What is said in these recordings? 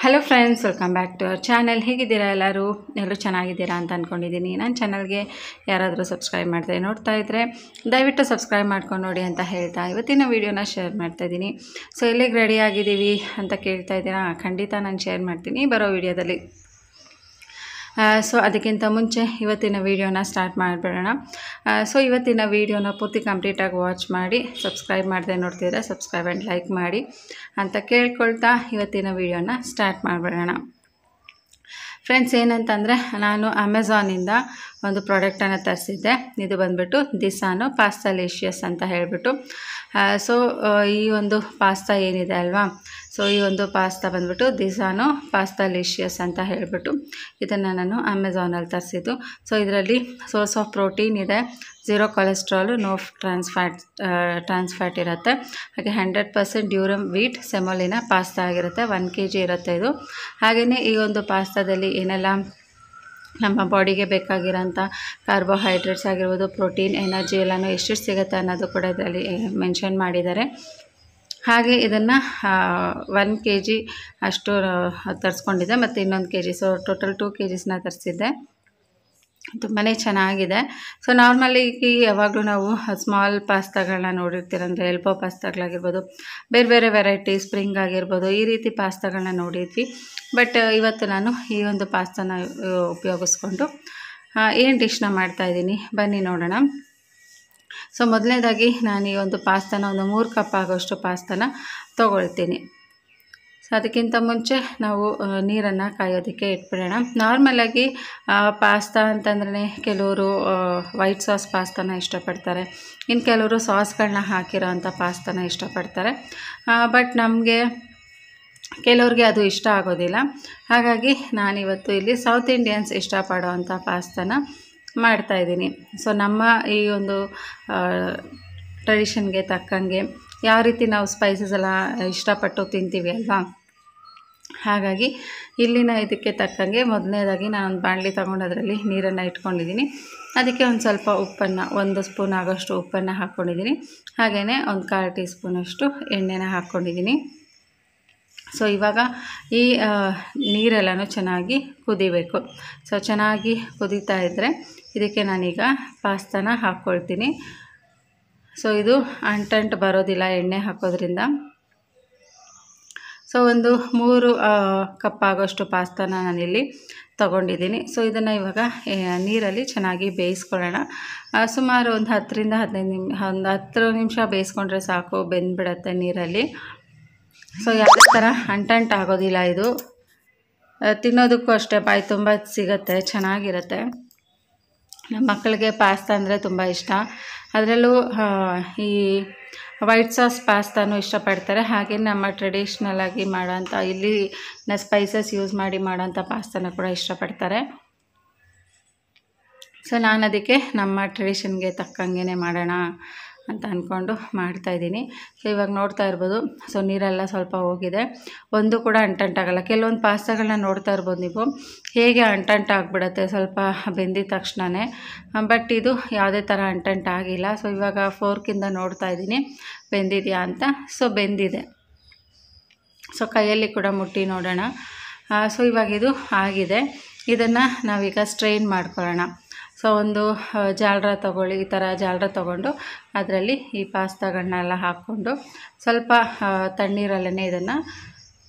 Hello friends, welcome back to our channel. ಹೇಗಿದ್ದೀರಾ ಎಲ್ಲರೂ ಚೆನ್ನಾಗಿದ್ದೀರಾ ಅಂತ ಅಂದ್ಕೊಂಡಿದ್ದೀನಿ. ನನ್ನ ಚಾನಲ್ಗೆ ಯಾರಾದರೂ ಸಬ್ಸ್ಕ್ರೈಬ್ ಮಾಡ್ತಾ ನೋಡ್ತಾ ಇದ್ದರೆ ದಯವಿಟ್ಟು ಸಬ್ಸ್ಕ್ರೈಬ್ ಮಾಡ್ಕೊಂಡು ನೋಡಿ ಅಂತ ಹೇಳ್ತಾ ಇವತ್ತಿನ ವೀಡಿಯೋನ ಶೇರ್ ಮಾಡ್ತಾಯಿದ್ದೀನಿ. ಸೊ ಎಲ್ಲಿಗೆ ರೆಡಿ ಆಗಿದ್ದೀವಿ ಅಂತ ಕೇಳ್ತಾ ಇದ್ದೀರಾ? ಖಂಡಿತ ನಾನು ಶೇರ್ ಮಾಡ್ತೀನಿ ಬರೋ ವೀಡಿಯೋದಲ್ಲಿ. ಸೊ ಅದಕ್ಕಿಂತ ಮುಂಚೆ ಇವತ್ತಿನ ವೀಡಿಯೋನ ಸ್ಟಾರ್ಟ್ ಮಾಡಿಬಿಡೋಣ. ಸೊ ಇವತ್ತಿನ ವೀಡಿಯೋನ ಪೂರ್ತಿ ಕಂಪ್ಲೀಟಾಗಿ ವಾಚ್ ಮಾಡಿ ಸಬ್ಸ್ಕ್ರೈಬ್ ಮಾಡದೆ ನೋಡ್ತಿದ್ರೆ ಸಬ್ಸ್ಕ್ರೈಬ್ ಆ್ಯಂಡ್ ಲೈಕ್ ಮಾಡಿ ಅಂತ ಕೇಳ್ಕೊಳ್ತಾ ಇವತ್ತಿನ ವೀಡಿಯೋನ ಸ್ಟಾರ್ಟ್ ಮಾಡಿಬಿಡೋಣ. ಫ್ರೆಂಡ್ಸ್, ಏನಂತಂದರೆ ನಾನು ಅಮೆಝಾನಿಂದ ಒಂದು ಪ್ರಾಡಕ್ಟನ್ನು ತರಿಸಿದ್ದೆ. ಇದು ಬಂದುಬಿಟ್ಟು ದಿಸಾನೋ ಪಾಸ್ತಾಲಿಷಿಯಸ್ ಅಂತ ಹೇಳಿಬಿಟ್ಟು. ಸೊ ಈ ಒಂದು ಪಾಸ್ತಾ ಏನಿದೆ ಅಲ್ವಾ, ಸೊ ಈ ಒಂದು ಪಾಸ್ತಾ ಬಂದುಬಿಟ್ಟು ದಿಸಾನೋ ಪಾಸ್ತಾಲಿಷಿಯಸ್ ಅಂತ ಹೇಳಿಬಿಟ್ಟು ಇದನ್ನು ನಾನು ಅಮೆಝಾನಲ್ಲಿ ತರಿಸಿದ್ದು. ಸೊ ಇದರಲ್ಲಿ ಸೋರ್ಸ್ ಆಫ್ ಪ್ರೋಟೀನ್ ಇದೆ, 0 ಕೊಲೆಸ್ಟ್ರಾಲು, ನೋ ಟ್ರಾನ್ಸ್ ಫ್ಯಾಟ್ ಇರುತ್ತೆ. ಹಾಗೆ 100% ಡ್ಯೂರಮ್ ವೀಟ್ ಸೆಮೋಲಿನ ಪಾಸ್ತಾ ಆಗಿರುತ್ತೆ. 1 kg ಇರುತ್ತೆ ಇದು. ಹಾಗೆಯೇ ಈ ಒಂದು ಪಾಸ್ತಾದಲ್ಲಿ ಏನೆಲ್ಲ ನಮ್ಮ ಬಾಡಿಗೆ ಬೇಕಾಗಿರೋಂಥ ಕಾರ್ಬೋಹೈಡ್ರೇಟ್ಸ್ ಆಗಿರ್ಬೋದು, ಪ್ರೋಟೀನ್, ಎನರ್ಜಿ ಎಲ್ಲನೂ ಎಷ್ಟೆಷ್ಟು ಸಿಗುತ್ತೆ ಅನ್ನೋದು ಕೂಡ ಇದರಲ್ಲಿ ಮೆನ್ಷನ್ ಮಾಡಿದ್ದಾರೆ. ಹಾಗೆ ಇದನ್ನು 1 kg ಅಷ್ಟು ತರಿಸ್ಕೊಂಡಿದ್ದೆ ಮತ್ತು ಇನ್ನೊಂದು kg, ಸೊ ಟೋಟಲ್ 2 kgsನ ತರಿಸಿದ್ದೆ. ತುಂಬಾ ಚೆನ್ನಾಗಿದೆ. ಸೊ ನಾರ್ಮಲಿ ಯಾವಾಗಲೂ ನಾವು ಸ್ಮಾಲ್ ಪಾಸ್ತಾಗಳನ್ನ ನೋಡಿರ್ತೀರ, ಅಂದರೆ ಎಲ್ಬೋ ಪಾಸ್ತಾಗಳಾಗಿರ್ಬೋದು, ಬೇರೆ ಬೇರೆ ವೆರೈಟಿ ಸ್ಪ್ರಿಂಗ್ ಆಗಿರ್ಬೋದು, ಈ ರೀತಿ ಪಾಸ್ತಾಗಳನ್ನ ನೋಡಿದ್ವಿ. ಬಟ್ ಇವತ್ತು ನಾನು ಈ ಒಂದು ಪಾಸ್ತಾನ ಉಪಯೋಗಿಸ್ಕೊಂಡು ಏನು ಡಿಶ್ನ ಮಾಡ್ತಾಯಿದ್ದೀನಿ ಬನ್ನಿ ನೋಡೋಣ. ಸೊ ಮೊದಲನೇದಾಗಿ ನಾನು ಈ ಒಂದು ಪಾಸ್ತಾನ ಒಂದು 3 ಕಪ್ ಆಗೋಷ್ಟು ಪಾಸ್ತಾನ ತೊಗೊಳ್ತೀನಿ. ಸೊ ಅದಕ್ಕಿಂತ ಮುಂಚೆ ನಾವು ನೀರನ್ನು ಕಾಯೋದಕ್ಕೆ ಇಟ್ಬಿಡೋಣ. ನಾರ್ಮಲಾಗಿ ಪಾಸ್ತಾ ಅಂತಂದ್ರೆ ಕೆಲವರು ವೈಟ್ ಸಾಸ್ ಪಾಸ್ತಾನ ಇಷ್ಟಪಡ್ತಾರೆ, ಇನ್ನು ಕೆಲವರು ಸಾಸ್ಗಳನ್ನ ಹಾಕಿರೋ ಅಂಥ ಪಾಸ್ತಾನ ಇಷ್ಟಪಡ್ತಾರೆ. ಬಟ್ ನಮಗೆ ಕೆಲವ್ರಿಗೆ ಅದು ಇಷ್ಟ ಆಗೋದಿಲ್ಲ. ಹಾಗಾಗಿ ನಾನಿವತ್ತು ಇಲ್ಲಿ ಸೌತ್ ಇಂಡಿಯನ್ಸ್ ಇಷ್ಟಪಡೋ ಅಂಥ ಪಾಸ್ತಾನ ಮಾಡ್ತಾಯಿದ್ದೀನಿ. ಸೊ ನಮ್ಮ ಈ ಒಂದು ಟ್ರೆಡಿಷನ್ಗೆ ತಕ್ಕಂಗೆ ಯಾವ ರೀತಿ ನಾವು ಸ್ಪೈಸಸ್ ಎಲ್ಲ ಇಷ್ಟಪಟ್ಟು ತಿಂತೀವಿ ಅಲ್ವಾ, ಹಾಗಾಗಿ ಇಲ್ಲಿನ ಇದಕ್ಕೆ ತಕ್ಕಂಗೆ ಮೊದಲನೇದಾಗಿ ನಾನೊಂದು ಬಾಣಲಿ ತೊಗೊಂಡು ಅದರಲ್ಲಿ ನೀರನ್ನು ಇಟ್ಕೊಂಡಿದ್ದೀನಿ. ಅದಕ್ಕೆ ಒಂದು ಸ್ವಲ್ಪ ಉಪ್ಪನ್ನು, 1 ಸ್ಪೂನ್ ಆಗೋಷ್ಟು ಉಪ್ಪನ್ನು ಹಾಕ್ಕೊಂಡಿದ್ದೀನಿ. ಹಾಗೆಯೇ ಒಂದು 1/4 ಟೀ ಸ್ಪೂನಷ್ಟು ಎಣ್ಣೆನ ಹಾಕ್ಕೊಂಡಿದ್ದೀನಿ. ಸೊ ಇವಾಗ ಈ ನೀರೆಲ್ಲನೂ ಚೆನ್ನಾಗಿ ಕುದಿಬೇಕು. ಸೊ ಚೆನ್ನಾಗಿ ಕುದೀತಾ ಇದ್ದರೆ ಇದಕ್ಕೆ ನಾನೀಗ ಪಾಸ್ತಾನ ಹಾಕ್ಕೊಳ್ತೀನಿ. ಸೊ ಇದು ಅಂಟಂಟು ಬರೋದಿಲ್ಲ ಎಣ್ಣೆ ಹಾಕೋದ್ರಿಂದ. ಸೊ ಒಂದು 3 ಕಪ್ ಆಗೋಷ್ಟು ಪಾಸ್ತಾನ ನಾನಿಲ್ಲಿ ತೊಗೊಂಡಿದ್ದೀನಿ. ಸೊ ಇದನ್ನು ಇವಾಗ ನೀರಲ್ಲಿ ಚೆನ್ನಾಗಿ ಬೇಯಿಸ್ಕೊಳ್ಳೋಣ. ಸುಮಾರು ಒಂದು 10ರಿಂದ 10 ನಿಮಿಷ ಬೇಯಿಸ್ಕೊಂಡ್ರೆ ಸಾಕು, ಬೆಂದ್ಬಿಡತ್ತೆ ನೀರಲ್ಲಿ. ಸೊ ಯಾವುದೇ ಥರ ಅಂಟಂಟು ಆಗೋದಿಲ್ಲ. ಇದು ತಿನ್ನೋದಕ್ಕೂ ಅಷ್ಟೇ ಬಾಯಿ ತುಂಬ ಸಿಗುತ್ತೆ, ಚೆನ್ನಾಗಿರುತ್ತೆ. ನಮ್ಮ ಮಕ್ಕಳಿಗೆ ಪಾಸ್ತಾ ಅಂದರೆ ತುಂಬ ಇಷ್ಟ. ಅದರಲ್ಲೂ ಈ ವೈಟ್ ಸಾಸ್ ಪಾಸ್ತಾನು ಇಷ್ಟಪಡ್ತಾರೆ. ಹಾಗೆ ನಮ್ಮ ಟ್ರೆಡಿಷ್ನಲಾಗಿ ಮಾಡೋಂಥ ಇಲ್ಲಿ ಸ್ಪೈಸಸ್ ಯೂಸ್ ಮಾಡಿ ಮಾಡೋಂಥ ಪಾಸ್ತಾನ ಕೂಡ ಇಷ್ಟಪಡ್ತಾರೆ. ಸೊ ನಾನು ಅದಕ್ಕೆ ನಮ್ಮ ಟ್ರೆಡಿಷನ್ಗೆ ತಕ್ಕಂಗೆ ಮಾಡೋಣ ಅಂತ ಅಂದ್ಕೊಂಡು ಮಾಡ್ತಾಯಿದ್ದೀನಿ. ಸೊ ಇವಾಗ ನೋಡ್ತಾ ಇರ್ಬೋದು, ಸೊ ನೀರೆಲ್ಲ ಸ್ವಲ್ಪ ಹೋಗಿದೆ, ಒಂದು ಕೂಡ ಅಂಟಂಟಾಗಲ್ಲ. ಕೆಲವೊಂದು ಪಾಸ್ತಾಗಳನ್ನ ನೋಡ್ತಾ ಇರ್ಬೋದು ನೀವು, ಹೇಗೆ ಅಂಟಂಟಾಗ್ಬಿಡುತ್ತೆ ಸ್ವಲ್ಪ ಬೆಂದಿದ ತಕ್ಷಣವೇ. ಬಟ್ ಇದು ಯಾವುದೇ ಥರ ಅಂಟಂಟಾಗಿಲ್ಲ. ಸೊ ಇವಾಗ ಫೋರ್ಕಿಂದ ನೋಡ್ತಾ ಇದ್ದೀನಿ ಬೆಂದಿದೆಯಾ ಅಂತ. ಸೊ ಬೆಂದಿದೆ. ಸೊ ಕೈಯಲ್ಲಿ ಕೂಡ ಮುಟ್ಟಿ ನೋಡೋಣ. ಸೊ ಇವಾಗ ಇದು ಆಗಿದೆ. ಇದನ್ನು ನಾವೀಗ ಸ್ಟ್ರೈನ್ ಮಾಡ್ಕೊಳ್ಳೋಣ. ಸೊ ಒಂದು ಜಾಲರ ತೊಗೊಳ್ಳಿ, ಈ ಥರ ಜಾಲರ ತೊಗೊಂಡು ಅದರಲ್ಲಿ ಈ ಪಾಸ್ತಾಗಳನ್ನೆಲ್ಲ ಹಾಕ್ಕೊಂಡು ಸ್ವಲ್ಪ ತಣ್ಣೀರಲ್ಲೇ ಇದನ್ನು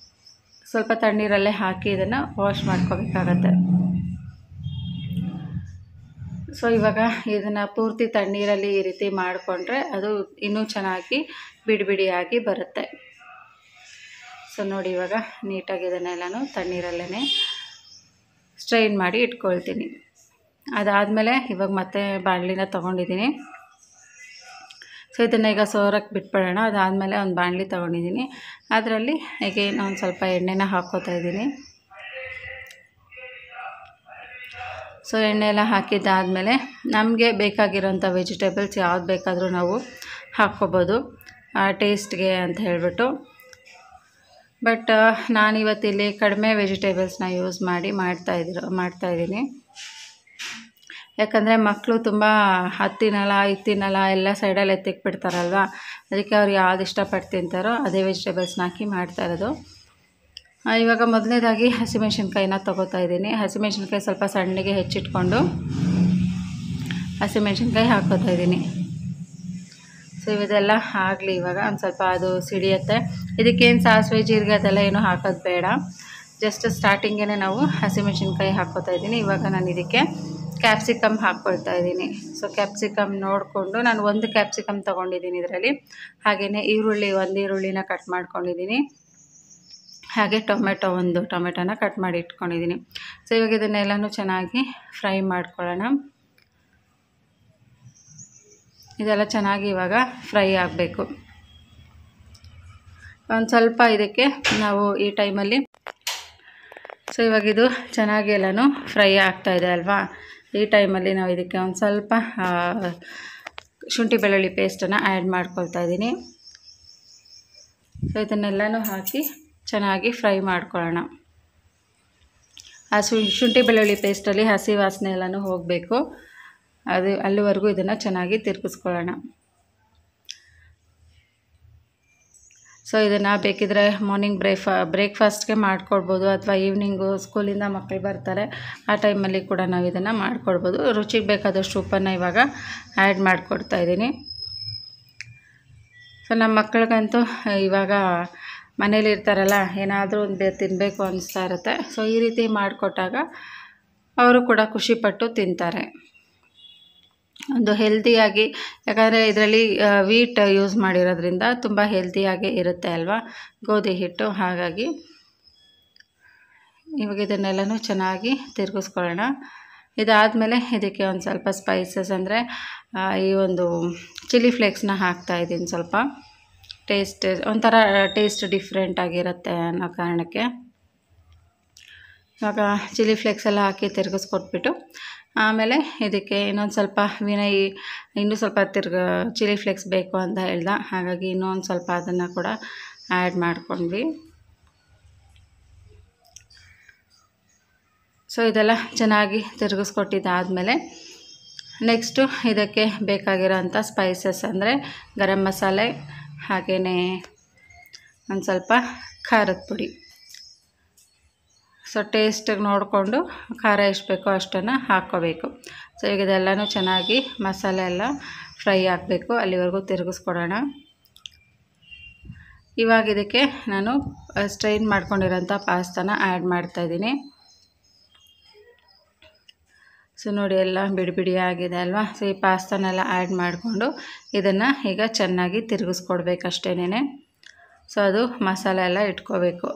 ಸ್ವಲ್ಪ ತಣ್ಣೀರಲ್ಲೇ ಹಾಕಿ ಇದನ್ನು ವಾಶ್ ಮಾಡ್ಕೋಬೇಕಾಗತ್ತೆ. ಸೊ ಇವಾಗ ಇದನ್ನು ಪೂರ್ತಿ ತಣ್ಣೀರಲ್ಲಿ ಈ ರೀತಿ ಮಾಡಿಕೊಂಡ್ರೆ ಅದು ಇನ್ನೂ ಚೆನ್ನಾಗಿ ಬಿಡಿಯಾಗಿ ಬರುತ್ತೆ. ಸೊ ನೋಡಿ, ಇವಾಗ ನೀಟಾಗಿ ಇದನ್ನೆಲ್ಲನೂ ತಣ್ಣೀರಲ್ಲೇ ಸ್ಟ್ರೈನ್ ಮಾಡಿ ಇಟ್ಕೊಳ್ತೀನಿ. ಅದಾದಮೇಲೆ ಇವಾಗ ಮತ್ತೆ ಬಾಣಲಿನ ತೊಗೊಂಡಿದ್ದೀನಿ. ಸೊ ಇದನ್ನು ಈಗ ಸೋರಕ್ಕೆ ಬಿಟ್ಬಿಡೋಣ. ಅದಾದಮೇಲೆ ಒಂದು ಬಾಣಲಿ ತೊಗೊಂಡಿದ್ದೀನಿ, ಅದರಲ್ಲಿ ಹೀಗೆ ಒಂದು ಸ್ವಲ್ಪ ಎಣ್ಣೆನ ಹಾಕ್ಕೋತಾ ಇದ್ದೀನಿ. ಸೊ ಎಣ್ಣೆ ಎಲ್ಲ ಹಾಕಿದ್ದಾದಮೇಲೆ ನಮಗೆ ಬೇಕಾಗಿರೋಂಥ ವೆಜಿಟೇಬಲ್ಸ್ ಯಾವ್ದು ಬೇಕಾದರೂ ನಾವು ಹಾಕ್ಕೋಬೋದು ಟೇಸ್ಟ್ಗೆ ಅಂತ ಹೇಳಿಬಿಟ್ಟು. ಬಟ್ ನಾನಿವತ್ತಿಲ್ಲಿ ಕಡಿಮೆ ವೆಜಿಟೇಬಲ್ಸ್ನ ಯೂಸ್ ಮಾಡಿ ಮಾಡ್ತಾಯಿದ್ದೀನಿ. ಯಾಕಂದರೆ ಮಕ್ಕಳು ತುಂಬ ಹತ್ತಿನಲ್ಲ ಇತ್ತಿನಲ್ಲ ಎಲ್ಲ ಸೈಡಲ್ಲಿ ಎತ್ತಿಕ್ಬಿಡ್ತಾರಲ್ವ, ಅದಕ್ಕೆ ಅವ್ರು ಯಾವ್ದು ಇಷ್ಟಪಟ್ಟು ತಿಂತಾರೋ ಅದೇ ವೆಜಿಟೇಬಲ್ಸ್ನ ಹಾಕಿ ಮಾಡ್ತಾಯಿರೋದು. ಇವಾಗ ಮೊದಲನೇದಾಗಿ ಹಸಿಮೆಣ್ಸಿನ್ಕಾಯಿನ ತೊಗೋತಾ ಇದ್ದೀನಿ. ಹಸಿಮೆಣ್ಸಿನ್ಕಾಯಿ ಸ್ವಲ್ಪ ಸಣ್ಣಗೆ ಹೆಚ್ಚಿಟ್ಕೊಂಡು ಹಸಿಮೆಣ್ಸಿನ್ಕಾಯಿ ಹಾಕ್ಕೋತಾ ಇದ್ದೀನಿ. ಸೊ ಇದೆಲ್ಲ ಆಗಲಿ. ಇವಾಗ ಒಂದು ಸ್ವಲ್ಪ ಅದು ಸಿಡಿಯುತ್ತೆ. ಇದಕ್ಕೇನು ಸಾಸಿವೆ ಜೀರಿಗೆ ಅದೆಲ್ಲ ಏನೂ ಹಾಕೋದು ಬೇಡ. ಜಸ್ಟ್ ಸ್ಟಾರ್ಟಿಂಗೇ ನಾವು ಹಸಿಮೆಣ್ಸಿನ್ಕಾಯಿ ಹಾಕ್ಕೋತಾ ಇದ್ದೀನಿ. ಇವಾಗ ನಾನು ಇದಕ್ಕೆ ಕ್ಯಾಪ್ಸಿಕಮ್ ಹಾಕ್ಕೊಳ್ತಾ ಇದ್ದೀನಿ. ಸೊ ಕ್ಯಾಪ್ಸಿಕಮ್ ನೋಡಿಕೊಂಡು ನಾನು ಒಂದು ಕ್ಯಾಪ್ಸಿಕಮ್ ತೊಗೊಂಡಿದ್ದೀನಿ ಇದರಲ್ಲಿ. ಹಾಗೆಯೇ ಒಂದು ಈರುಳ್ಳಿನ ಕಟ್ ಮಾಡ್ಕೊಂಡಿದ್ದೀನಿ. ಹಾಗೆ ಒಂದು ಟೊಮೆಟೊನ ಕಟ್ ಮಾಡಿ ಇಟ್ಕೊಂಡಿದ್ದೀನಿ. ಸೊ ಇವಾಗ ಇದನ್ನೆಲ್ಲನೂ ಚೆನ್ನಾಗಿ ಫ್ರೈ ಮಾಡ್ಕೊಳ್ಳೋಣ. ಇದೆಲ್ಲ ಚೆನ್ನಾಗಿ ಇವಾಗ ಫ್ರೈ ಆಗಬೇಕು. ಒಂದು ಸ್ವಲ್ಪ ಇದಕ್ಕೆ ನಾವು ಈ ಟೈಮಲ್ಲಿ ಸೊ ಇವಾಗ ಇದು ಚೆನ್ನಾಗಿ ಎಲ್ಲನೂ ಫ್ರೈ ಆಗ್ತಾಯಿದೆ ಅಲ್ವಾ. ಈ ಟೈಮಲ್ಲಿ ನಾವು ಇದಕ್ಕೆ ಒಂದು ಸ್ವಲ್ಪ ಶುಂಠಿ ಬೆಳ್ಳುಳ್ಳಿ ಪೇಸ್ಟನ್ನು ಆ್ಯಡ್ ಮಾಡ್ಕೊಳ್ತಾ ಇದ್ದೀನಿ. ಸೊ ಇದನ್ನೆಲ್ಲನೂ ಹಾಕಿ ಚೆನ್ನಾಗಿ ಫ್ರೈ ಮಾಡ್ಕೊಳ್ಳೋಣ. ಆ ಶುಂಠಿ ಬೆಳ್ಳುಳ್ಳಿ ಪೇಸ್ಟಲ್ಲಿ ಹಸಿ ವಾಸನೆ ಎಲ್ಲನೂ ಹೋಗಬೇಕು. ಅಲ್ಲಿವರೆಗೂ ಇದನ್ನು ಚೆನ್ನಾಗಿ ತಿರುಗಿಸ್ಕೊಳ್ಳೋಣ. ಸೊ ಇದನ್ನು ಬೇಕಿದ್ರೆ ಮಾರ್ನಿಂಗ್ ಬ್ರೇಕ್ಫಾಸ್ಟ್ಗೆ ಮಾಡ್ಕೊಳ್ಬೋದು, ಅಥವಾ ಈವ್ನಿಂಗು ಸ್ಕೂಲಿಂದ ಮಕ್ಕಳು ಬರ್ತಾರೆ ಆ ಟೈಮಲ್ಲಿ ಕೂಡ ನಾವು ಇದನ್ನು ಮಾಡ್ಕೊಳ್ಬೋದು. ರುಚಿಗೆ ಬೇಕಾದಷ್ಟು ಉಪ್ಪನ್ನು ಇವಾಗ ಆ್ಯಡ್ ಮಾಡಿಕೊಡ್ತಾ ಇದ್ದೀನಿ. ಸೊ ನಮ್ಮ ಮಕ್ಕಳಿಗಂತೂ ಇವಾಗ ಮನೇಲಿ ಇರ್ತಾರಲ್ಲ, ಏನಾದರೂ ಒಂದು ತಿನ್ನಬೇಕು ಅನಿಸ್ತಾ ಇರುತ್ತೆ. ಸೊ ಈ ರೀತಿ ಮಾಡಿಕೊಟ್ಟಾಗ ಅವರು ಕೂಡ ಖುಷಿಪಟ್ಟು ತಿಂತಾರೆ. ಒಂದು ಹೆಲ್ತಿಯಾಗಿ, ಯಾಕಂದರೆ ಇದರಲ್ಲಿ ವೀಟ್ ಯೂಸ್ ಮಾಡಿರೋದ್ರಿಂದ ತುಂಬ ಹೆಲ್ತಿಯಾಗಿ ಇರುತ್ತೆ ಅಲ್ವಾ, ಗೋಧಿ ಹಿಟ್ಟು. ಹಾಗಾಗಿ ಇವಾಗ ಇದನ್ನೆಲ್ಲನೂ ಚೆನ್ನಾಗಿ ತಿರುಗಿಸ್ಕೊಳ್ಳೋಣ. ಇದಾದಮೇಲೆ ಇದಕ್ಕೆ ಒಂದು ಸ್ವಲ್ಪ ಸ್ಪೈಸಸ್ ಅಂದರೆ ಈ ಒಂದು ಚಿಲ್ಲಿ ಫ್ಲೇಕ್ಸ್ನ ಹಾಕ್ತಾಯಿದ್ದೀನಿ. ಸ್ವಲ್ಪ ಒಂಥರ ಟೇಸ್ಟ್ ಡಿಫ್ರೆಂಟ್ ಆಗಿರುತ್ತೆ ಅನ್ನೋ ಕಾರಣಕ್ಕೆ ಇವಾಗ ಚಿಲ್ಲಿ ಫ್ಲೇಕ್ಸ್ ಎಲ್ಲ ಹಾಕಿ ತಿರುಗಿಸ್ಕೊಟ್ಬಿಟ್ಟು, ಆಮೇಲೆ ಇದಕ್ಕೆ ಇನ್ನೊಂದು ಸ್ವಲ್ಪ ಇನ್ನೂ ಸ್ವಲ್ಪ ಚಿಲ್ಲಿ ಫ್ಲೇಕ್ಸ್ ಬೇಕು ಅಂತ ಹೇಳ್ದೆ. ಹಾಗಾಗಿ ಇನ್ನೊಂದು ಸ್ವಲ್ಪ ಅದನ್ನು ಕೂಡ ಆ್ಯಡ್ ಮಾಡ್ಕೊಂಡ್ವಿ. ಸೊ ಇದೆಲ್ಲ ಚೆನ್ನಾಗಿ ತಿರುಗಿಸ್ಕೊಟ್ಟಿದ್ದಾದಮೇಲೆ ನೆಕ್ಸ್ಟು ಇದಕ್ಕೆ ಬೇಕಾಗಿರೋಂಥ ಸ್ಪೈಸಸ್ ಅಂದರೆ ಗರಂ ಮಸಾಲೆ, ಹಾಗೆಯೇ ಒಂದು ಸ್ವಲ್ಪ ಖಾರದ ಪುಡಿ. ಸೊ ಟೇಸ್ಟಿಗೆ ನೋಡಿಕೊಂಡು ಖಾರ ಎಷ್ಟು ಬೇಕೋ ಅಷ್ಟನ್ನು ಹಾಕ್ಕೋಬೇಕು. ಸೊ ಈಗ ಇದೆಲ್ಲನೂ ಚೆನ್ನಾಗಿ ಮಸಾಲೆ ಎಲ್ಲ ಫ್ರೈ ಆಗಬೇಕು, ಅಲ್ಲಿವರೆಗೂ ತಿರುಗಿಸ್ಕೊಡೋಣ. ಇವಾಗ ಇದಕ್ಕೆ ನಾನು ಸ್ಟ್ರೈನ್ ಮಾಡ್ಕೊಂಡಿರೋಂಥ ಪಾಸ್ತಾನ ಆ್ಯಡ್ ಮಾಡ್ತಾಯಿದ್ದೀನಿ. ಸೊ ನೋಡಿ ಎಲ್ಲ ಬಿಡಿ ಆಗಿದೆ ಅಲ್ವಾ. ಸೊ ಈ ಪಾಸ್ತಾನೆಲ್ಲ ಆ್ಯಡ್ ಮಾಡಿಕೊಂಡು ಇದನ್ನು ಈಗ ಚೆನ್ನಾಗಿ ತಿರುಗಿಸ್ಕೊಡ್ಬೇಕಷ್ಟೇನೆ. ಸೊ ಅದು ಮಸಾಲೆ ಎಲ್ಲ ಇಟ್ಕೋಬೇಕು.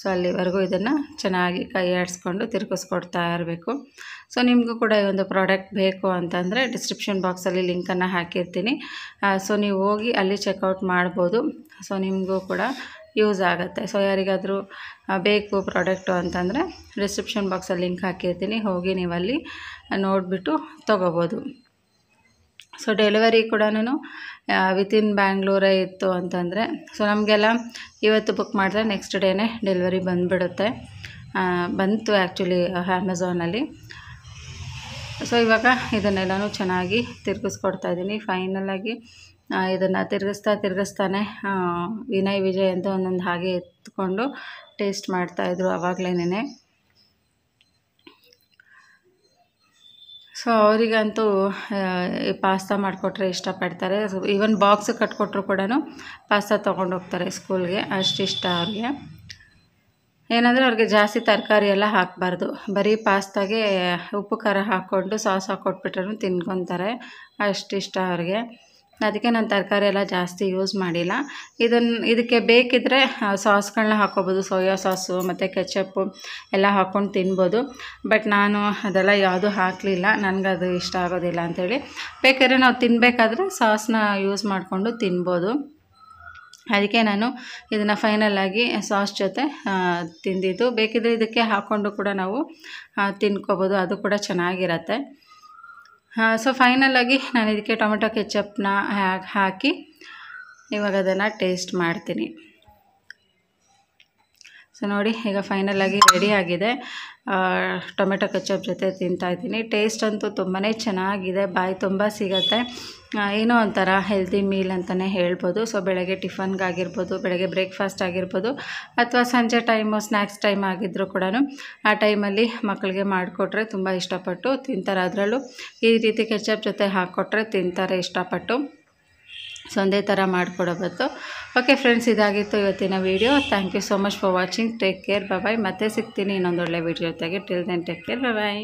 ಸೊ ಅಲ್ಲಿವರೆಗೂ ಇದನ್ನು ಚೆನ್ನಾಗಿ ಕೈ ಆಡಿಸ್ಕೊಂಡು ತಿರುಗಿಸ್ಕೊಡ್ತಾ ಇರಬೇಕು. ಸೊ ನಿಮಗೂ ಕೂಡ ಈ ಒಂದು ಪ್ರಾಡಕ್ಟ್ ಬೇಕು ಅಂತಂದರೆ ಡಿಸ್ಕ್ರಿಪ್ಷನ್ ಬಾಕ್ಸಲ್ಲಿ ಲಿಂಕನ್ನು ಹಾಕಿರ್ತೀನಿ. ಸೊ ನೀವು ಹೋಗಿ ಅಲ್ಲಿ ಚೆಕ್ಔಟ್ ಮಾಡ್ಬೋದು. ಸೊ ನಿಮಗೂ ಕೂಡ ಯೂಸ್ ಆಗುತ್ತೆ. ಸೊ ಯಾರಿಗಾದರೂ ಬೇಕು ಪ್ರಾಡಕ್ಟು ಅಂತಂದರೆ ಡಿಸ್ಕ್ರಿಪ್ಷನ್ ಬಾಕ್ಸಲ್ಲಿ ಲಿಂಕ್ ಹಾಕಿರ್ತೀನಿ, ಹೋಗಿ ನೀವಲ್ಲಿ ನೋಡಿಬಿಟ್ಟು ತೊಗೋಬೋದು. ಸೊ ಡೆಲಿವರಿ ಕೂಡ ವಿತಿನ್ ಬ್ಯಾಂಗ್ಳೂರೇ ಇತ್ತು ಅಂತಂದರೆ, ಸೊ ನಮಗೆಲ್ಲ ಇವತ್ತು ಬುಕ್ ಮಾಡಿದ್ರೆ ನೆಕ್ಸ್ಟ್ ಡೇನೇ ಡೆಲಿವರಿ ಬಂದುಬಿಡುತ್ತೆ. ಬಂತು ಆ್ಯಕ್ಚುಲಿ ಅಮೆಝಾನಲ್ಲಿ. ಸೊ ಇವಾಗ ಇದನ್ನೆಲ್ಲನೂ ಚೆನ್ನಾಗಿ ತಿರುಗಿಸ್ಕೊಡ್ತಾಯಿದ್ದೀನಿ. ಫೈನಲಾಗಿ ಇದನ್ನು ತಿರುಗಿಸ್ತಾನೆ ವಿನಯ್ ವಿಜಯ್ ಅಂತ ಒಂದೊಂದು ಹಾಗೆ ಎತ್ಕೊಂಡು ಟೇಸ್ಟ್ ಮಾಡ್ತಾಯಿದ್ರು ಆವಾಗಲೇನೆ. ಸೊ ಅವರಿಗಂತೂ ಈ ಪಾಸ್ತಾ ಮಾಡಿಕೊಟ್ರೆ ಇಷ್ಟಪಡ್ತಾರೆ. ಸೊ ಈವನ್ ಬಾಕ್ಸ್ ಕಟ್ಕೊಟ್ರು ಕೂಡ ಪಾಸ್ತಾ ತೊಗೊಂಡೋಗ್ತಾರೆ ಸ್ಕೂಲ್ಗೆ, ಅಷ್ಟಿಷ್ಟ ಅವ್ರಿಗೆ. ಏನಂದರೆ ಅವ್ರಿಗೆ ಜಾಸ್ತಿ ತರಕಾರಿ ಎಲ್ಲ ಹಾಕಬಾರ್ದು, ಬರೀ ಪಾಸ್ತಾಗೆ ಉಪ್ಪು ಖಾರ ಹಾಕ್ಕೊಂಡು ಸಾಸ್ ಹಾಕ್ಕೊಟ್ಬಿಟ್ರೂ ತಿನ್ಕೊತಾರೆ, ಅಷ್ಟಿಷ್ಟ ಅವ್ರಿಗೆ. ಅದಕ್ಕೆ ನಾನು ತರಕಾರಿ ಎಲ್ಲ ಜಾಸ್ತಿ ಯೂಸ್ ಮಾಡಿಲ್ಲ. ಇದಕ್ಕೆ ಬೇಕಿದ್ದರೆ ಸಾಸ್ಗಳನ್ನ ಹಾಕ್ಕೋಬೋದು, ಸೋಯಾ ಸಾಸು ಮತ್ತು ಕೆಚಪ್ಪು ಎಲ್ಲ ಹಾಕ್ಕೊಂಡು ತಿನ್ಬೋದು. ಬಟ್ ನಾನು ಅದೆಲ್ಲ ಯಾವುದೂ ಹಾಕಲಿಲ್ಲ, ನನಗದು ಇಷ್ಟ ಆಗೋದಿಲ್ಲ ಅಂಥೇಳಿ. ಬೇಕಾದ್ರೆ ನಾವು ತಿನ್ನಬೇಕಾದ್ರೆ ಸಾಸ್ನ ಯೂಸ್ ಮಾಡಿಕೊಂಡು ತಿನ್ಬೋದು. ಅದಕ್ಕೆ ನಾನು ಇದನ್ನು ಫೈನಲಾಗಿ ಸಾಸ್ ಜೊತೆ ತಿಂದಿದ್ದು. ಬೇಕಿದ್ದರೆ ಇದಕ್ಕೆ ಹಾಕ್ಕೊಂಡು ಕೂಡ ನಾವು ತಿನ್ಕೋಬೋದು, ಅದು ಕೂಡ ಚೆನ್ನಾಗಿರತ್ತೆ. ಸೊ ಫೈನಲಾಗಿ ನಾನು ಇದಕ್ಕೆ ಟೊಮೆಟೊ ಕೆಚಪ್ನ ಹಾಕಿ ಇವಾಗ ಅದನ್ನು ಟೇಸ್ಟ್ ಮಾಡ್ತೀನಿ. ಸೊ ನೋಡಿ ಈಗ ಫೈನಲಾಗಿ ರೆಡಿ ಆಗಿದೆ. ಟೊಮೆಟೊ ಕೆಚಪ್ ಜೊತೆ ತಿಂತಾಯಿದ್ದೀನಿ. ಟೇಸ್ಟ್ ಅಂತೂ ತುಂಬಾ ಚೆನ್ನಾಗಿದೆ, ಬಾಯಿ ತುಂಬ ಸಿಗುತ್ತೆ. ಏನೋ ಒಂಥರ ಹೆಲ್ತಿ ಮೀಲ್ ಅಂತಲೇ ಹೇಳ್ಬೋದು. ಸೊ ಬೆಳಗ್ಗೆ ಟಿಫನ್ಗಾಗಿರ್ಬೋದು, ಬೆಳಗ್ಗೆ ಬ್ರೇಕ್ಫಾಸ್ಟ್ ಆಗಿರ್ಬೋದು, ಅಥವಾ ಸಂಜೆ ಟೈಮು ಸ್ನ್ಯಾಕ್ಸ್ ಟೈಮ್ ಆಗಿದ್ದರೂ ಕೂಡ ಆ ಟೈಮಲ್ಲಿ ಮಕ್ಕಳಿಗೆ ಮಾಡಿಕೊಟ್ರೆ ತುಂಬ ಇಷ್ಟಪಟ್ಟು ತಿಂತಾರೆ. ಅದರಲ್ಲೂ ಈ ರೀತಿ ಕೆಚಪ್ ಜೊತೆ ಹಾಕ್ಕೊಟ್ರೆ ತಿಂತಾರೆ ಇಷ್ಟಪಟ್ಟು. ಸೊ ಒಂದೇ ಥರ ಮಾಡಿಕೊಡಬಹುದು. ಓಕೆ ಫ್ರೆಂಡ್ಸ್, ಇದಾಗಿತ್ತು ಇವತ್ತಿನ video. Thank you so much for watching. Take care, bye. ಮತ್ತೆ ಸಿಗ್ತೀನಿ ಇನ್ನೊಂದು ಒಳ್ಳೆ ವೀಡಿಯೋ ಜೊತೆಗೆ. ಟಿಲ್ ದೆನ್ ಟೇಕ್ ಕೇರ್, ಬಾಯ್.